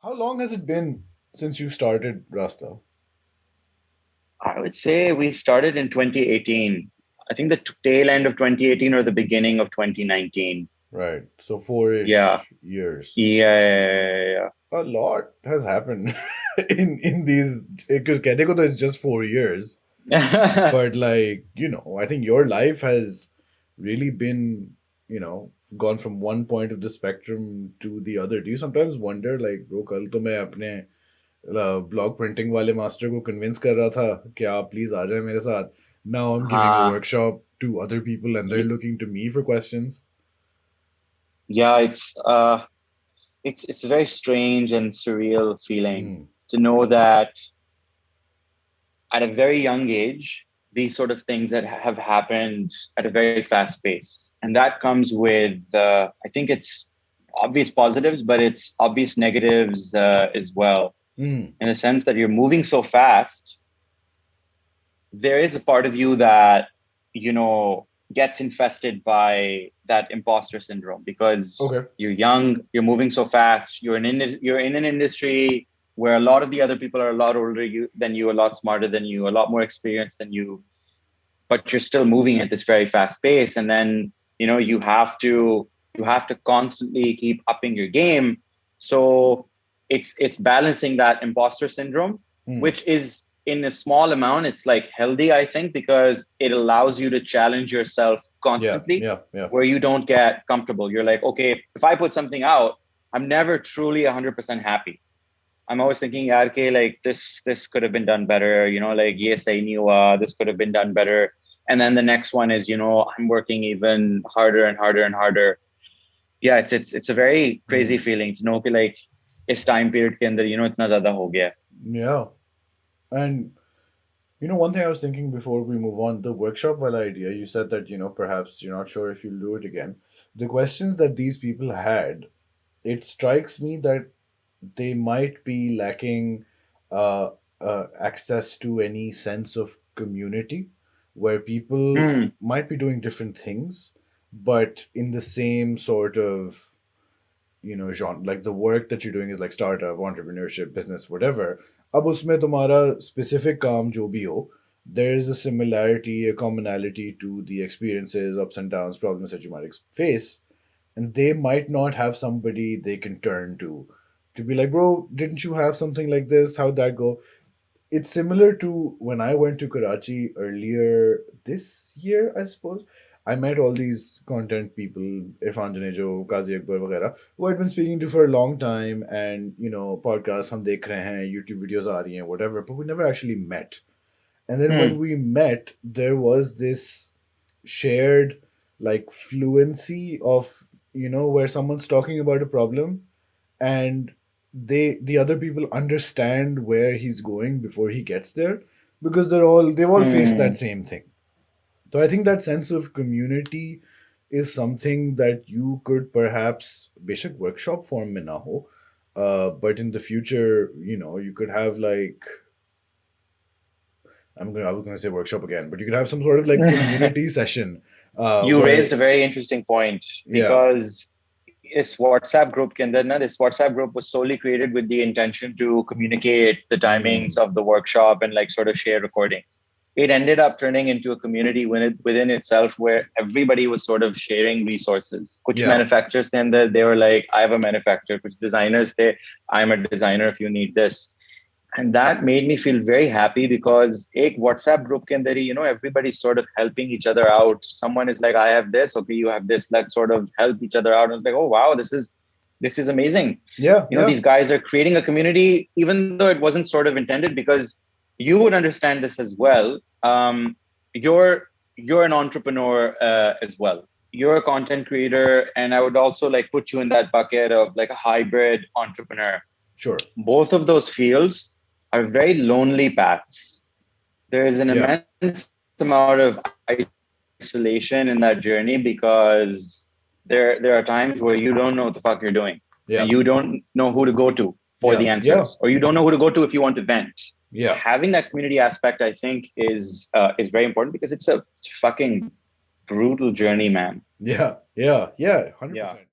How long has it been since you started Rasta? I would say we started in 2018. I think the tail end of 2018 or the beginning of 2019. Right. So Yeah. 4-ish years. Yeah. A lot has happened in these because कहने को तो it's just 4 years. Yeah. But I think your life has really been, gone from one point of the spectrum to the other. Do you sometimes wonder, like, bro, कल तो मैं अपने blog printing वाले master को convince कर रहा था कि आप प्लीज आ जाए मेरे साथ. Now I'm giving a uh, workshop to other people and they're y- looking to me for questions. yeah, it's a very strange and surreal feeling Mm. to know that at a very young age, these sort of things that have happened at a very fast pace. And that comes with, I think it's obvious positives, but it's obvious negatives as well, Mm. in a sense that you're moving so fast. There is a part of you that, gets infested by that imposter syndrome because Okay. you're young, you're moving so fast, you're in an industry where a lot of the other people are a lot older than you, a lot smarter than you, a lot more experienced than you, but you're still moving at this very fast pace. And then, you have to constantly keep upping your game. So it's balancing that imposter syndrome, Mm. which is in a small amount, it's like healthy, I think, because it allows you to challenge yourself Yeah, constantly yeah, yeah. where you don't get comfortable. You're like, okay, if I put something out, I'm never truly 100% happy. I'm always thinking, yaar, okay, like this could have been done better, like yes, I knew this could have been done better. And then the next one is, I'm working even harder and harder and harder. Yeah, it's a very crazy Mm. feeling to know कि like इस time period के अंदर, इतना ज़्यादा हो गया. Yeah. And one thing I was thinking before we move on, the workshop wala idea, you said that, perhaps you're not sure if you'll do it again. The questions that these people had, it strikes me that they might be lacking uh, access to any sense of community where people Hmm. might be doing different things, but in the same sort of genre. Like the work that you're doing is like startup, entrepreneurship, business, whatever. अब उसमें तुम्हारा specific काम जो भी हो, there is a similarity, a commonality to the experiences, ups and downs, problems that you might face, and they might not have somebody they can turn to be like, bro, didn't you have something like this? How'd that go? It's similar to when I went to Karachi earlier this year, I suppose. I met all these content people, Irfan Janejo, Kazi Akbar, वगैरह, who I'd been speaking to for a long time, and podcasts हम देख रहे हैं, YouTube videos आ रही हैं, whatever, but we never actually met. And then when Hmm. we met, there was this shared like fluency of where someone's talking about a problem and the other people understand where he's going before he gets there because they've all faced that Hmm. same thing. So I think that sense of community is something that you could perhaps basic workshop form mein na ho, but in the future, you could have like I was gonna say workshop again, but you could have some sort of like community session You where raised a very interesting point yeah. because this WhatsApp group was solely created with the intention to communicate the timings Mm, of the workshop and like sort of share recordings. It ended up turning into a community within itself where everybody was sort of sharing resources. Kuch yeah. manufacturers then they were like, I have a manufacturer. Kuch designers I'm a designer if you need this. And that made me feel very happy because एक WhatsApp group के अंदर ही, everybody's sort of helping each other out. Someone is like, I have this, okay, you have this. Let's sort of help each other out. And it's like, oh wow, this is amazing. Yeah, yeah. These guys are creating a community, even though it wasn't sort of intended, because you would understand this as well. You're an entrepreneur as well. You're a content creator, and I would also like put you in that bucket of like a hybrid entrepreneur. Sure. Both of those fields are very lonely paths. There is an Yeah. immense amount of isolation in that journey because there are times where you don't know what the fuck you're doing Yeah. and you don't know who to go to for Yeah. the Yeah. answers, or you don't know who to go to if you want to vent. Yeah. Having that community aspect, I think, is very important because it's a fucking brutal journey, man. Yeah. Yeah. Yeah. Yeah. 100%.